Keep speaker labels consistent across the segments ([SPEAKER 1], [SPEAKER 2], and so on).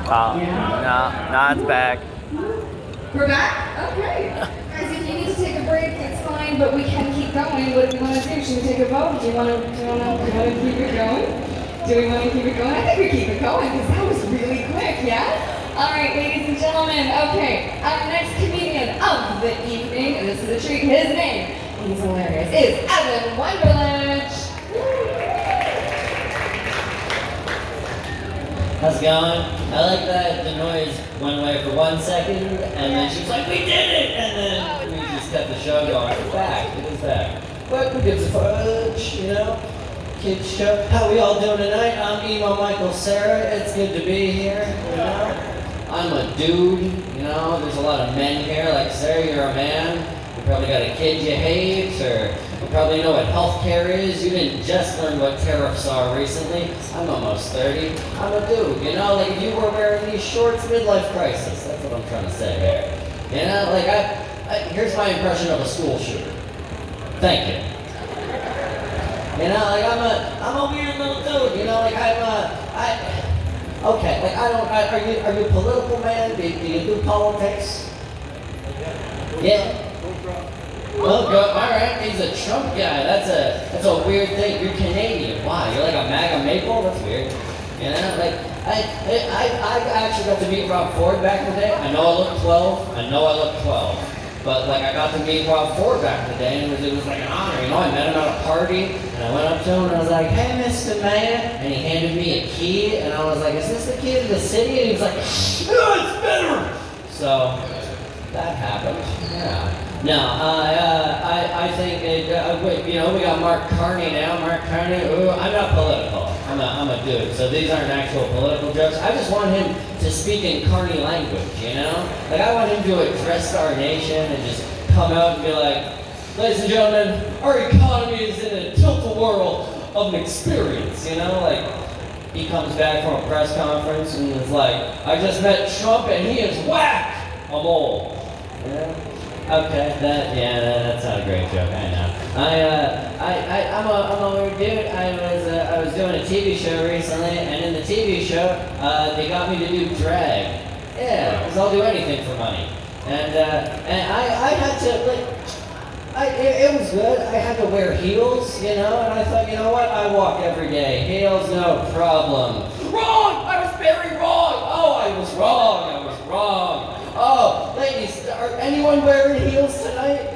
[SPEAKER 1] No, it's back.
[SPEAKER 2] We're back? Okay. Guys, if you need to take a break, it's fine, but we can keep going. What do we want to do? Should we take a vote? Do you want to keep it going? Do we want to keep it going? I think we keep it going because that was really quick, yeah? All right, ladies and gentlemen. Okay, our next comedian of the evening, and this is a treat, his name, he's hilarious, is Evan Wonderlich.
[SPEAKER 3] How's it going? I like that the noise went away for 1 second, and then she's like, "We did it!" And then we just kept the show going. It's back. It is back. But who gives a fudge, you know? Kids show. How we all doing tonight? I'm Emo Michael Sarah. It's good to be here, you know? I'm a dude, you know? There's a lot of men here. Like, Sarah, you're a man. You probably got a kid you hate, or you probably know what healthcare is. You didn't just learn what tariffs are recently. I'm almost 30. I'm a dude, you know? Like, if you were wearing these shorts, midlife crisis. That's what I'm trying to say here. You know, like, here's my impression of a school shooter. Thank you. You know, like, I'm a weird little dude, you know? Like, okay, like, are you a political man? Do you do politics? Yeah. Oh, good. All right. He's a Trump guy. That's a weird thing. You're Canadian. Why? You're like a MAGA maple? That's weird. You know, like I actually got to meet Rob Ford back in the day. I know I look 12. But like I got to meet Rob Ford back in the day, and it was like an honor. You know, I met him at a party, and I went up to him and I was like, "Hey, Mr. Mayor," and he handed me a key, and I was like, "Is this the key to the city?" And he was like, "No, it's better." So that happened. Yeah. No, I think, you know, we got Mark Carney now. Mark Carney, ooh, I'm not political. I'm a dude, so these aren't actual political jokes. I just want him to speak in Carney language, you know? Like, I want him to address our nation and just come out and be like, "Ladies and gentlemen, our economy is in a tilt-a-whirl of an experience," you know? Like, he comes back from a press conference and is like, "I just met Trump and he is whack a mole." You know? Okay, that's not a great joke. I know. I'm a weird dude. I was doing a TV show recently, and in the TV show, they got me to do drag. Yeah, because I'll do anything for money. And I had to it was good. I had to wear heels, you know, and I thought, you know what? I walk every day. Heels, no problem. Wrong! I was very wrong. Oh, I was wrong. Oh, ladies, are anyone wearing heels tonight?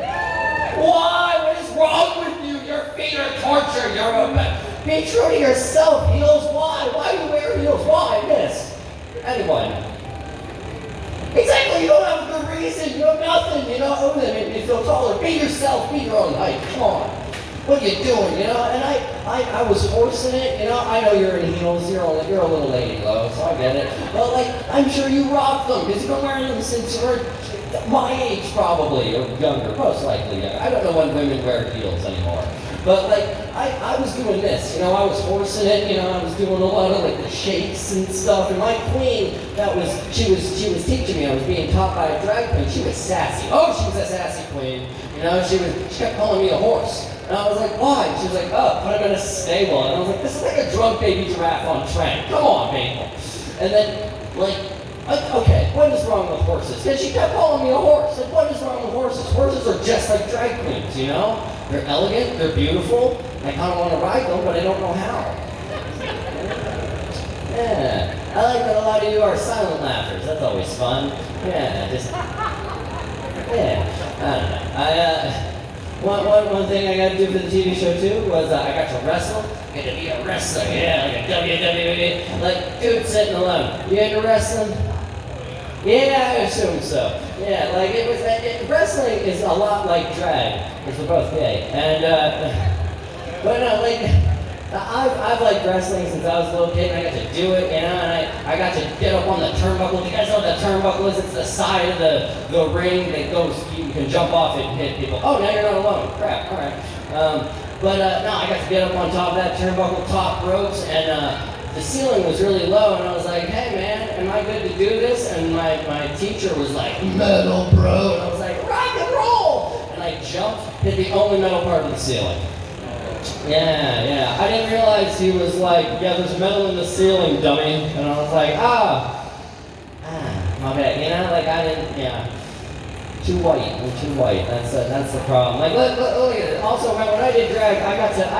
[SPEAKER 3] Why? What is wrong with you? Your feet are torture. Be true to yourself. Heels, why? Why do you wear heels? Why, miss? Anyone? Exactly, you don't have a good reason. You have nothing. You know, own them. You feel taller. Be yourself. Be your own height. Come on. What are you doing, you know? And I was forcing it, you know? I know you're in heels, you're a little lady, though, so I get it. But, like, I'm sure you rock them, because you've been wearing them since you were my age, probably, or younger, most likely younger. I don't know when women wear heels anymore. But, like, I was doing this, you know? I was forcing it, you know? I was doing a lot of, like, the shakes and stuff. And my queen, she was teaching me. I was being taught by a drag queen. She was sassy. Oh, she was a sassy queen. You know, she kept calling me a horse. And I was like, "Why?" She was like, "Oh, put him in a stable." And I was like, "This is like a drunk baby giraffe on train. Come on, people." And then, like, okay, what is wrong with horses? And she kept calling me a horse. Like, what is wrong with horses? Horses are just like drag queens, you know? They're elegant, they're beautiful. I kind of want to ride them, but I don't know how. Yeah, I like that a lot of you are silent laughers. That's always fun. Yeah, yeah, I don't know. One thing I got to do for the TV show too was I got to wrestle. I got to be a wrestler, yeah, like a WWE. Like, dude sitting alone. You into wrestling? Yeah, I assume so. Yeah, like wrestling is a lot like drag, because we're both gay. And but no, like I've liked wrestling since I was a little kid, and I got to do it, you know, and I got to get up on the turnbuckle. Do you guys know what the turnbuckle is? It's the side of the ring that goes, you can jump off it and hit people. Oh, now you're not alone. Crap, all right. But no, I got to get up on top of that turnbuckle, top ropes, and the ceiling was really low, and I was like, "Hey man, am I good to do this?" And my teacher was like, "Metal, bro." And I was like, "Rock and roll!" And I jumped, hit the only metal part of the ceiling. Yeah. I didn't realize he was like, "Yeah, there's metal in the ceiling, dummy." And I was like, Okay, you know, like I didn't, yeah. Too white. I'm too white. That's the problem. Like, look at it. Also, when I did drag, I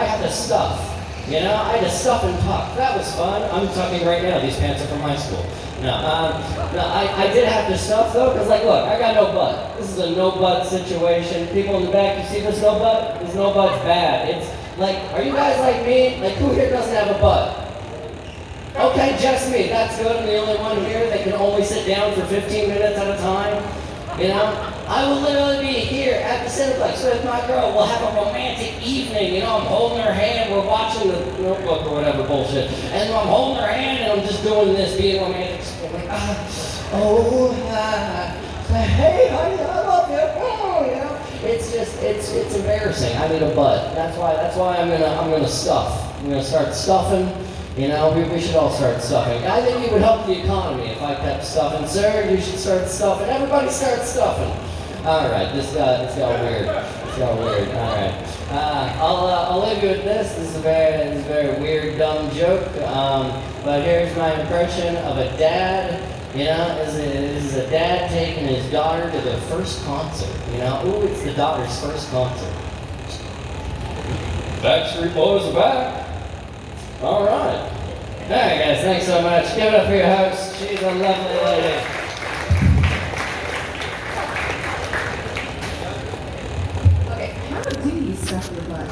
[SPEAKER 3] had to stuff. You know, I had to stuff and tuck. That was fun. I'm tucking right now. These pants are from high school. No, I did have to stuff though, because like, look, I got no butt. This is a no butt situation. People in the back, you see this no butt? This no butt's bad. It's like, are you guys like me? Like, who here doesn't have a butt? Okay, just me. That's good. I'm the only one here that can only sit down for 15 minutes at a time. You know, I will literally be here at the Cinplex with my girl. We'll have a romantic evening. You know, I'm holding her hand. We're watching the Notebook or whatever bullshit. And I'm holding her hand and I'm just doing this, being romantic. I'm like, hey, honey, I love you. Oh, you know, it's just, it's embarrassing. I need a butt. That's why I'm gonna stuff. I'm gonna start stuffing. You know, we should all start stuffing. I think it would help the economy if I kept stuffing. Sir, you should start stuffing. Everybody start stuffing. All right, this got weird. This got weird. All right. I'll leave you with this. This is a very weird, dumb joke. But here's my impression of a dad. You know, this is a dad taking his daughter to their first concert. You know, ooh, it's the daughter's first concert. Backstreet Boys are back. All right. All right, guys, thanks so much. Give it up for your host. She's a lovely lady.
[SPEAKER 2] Okay, how do you stuff your butt?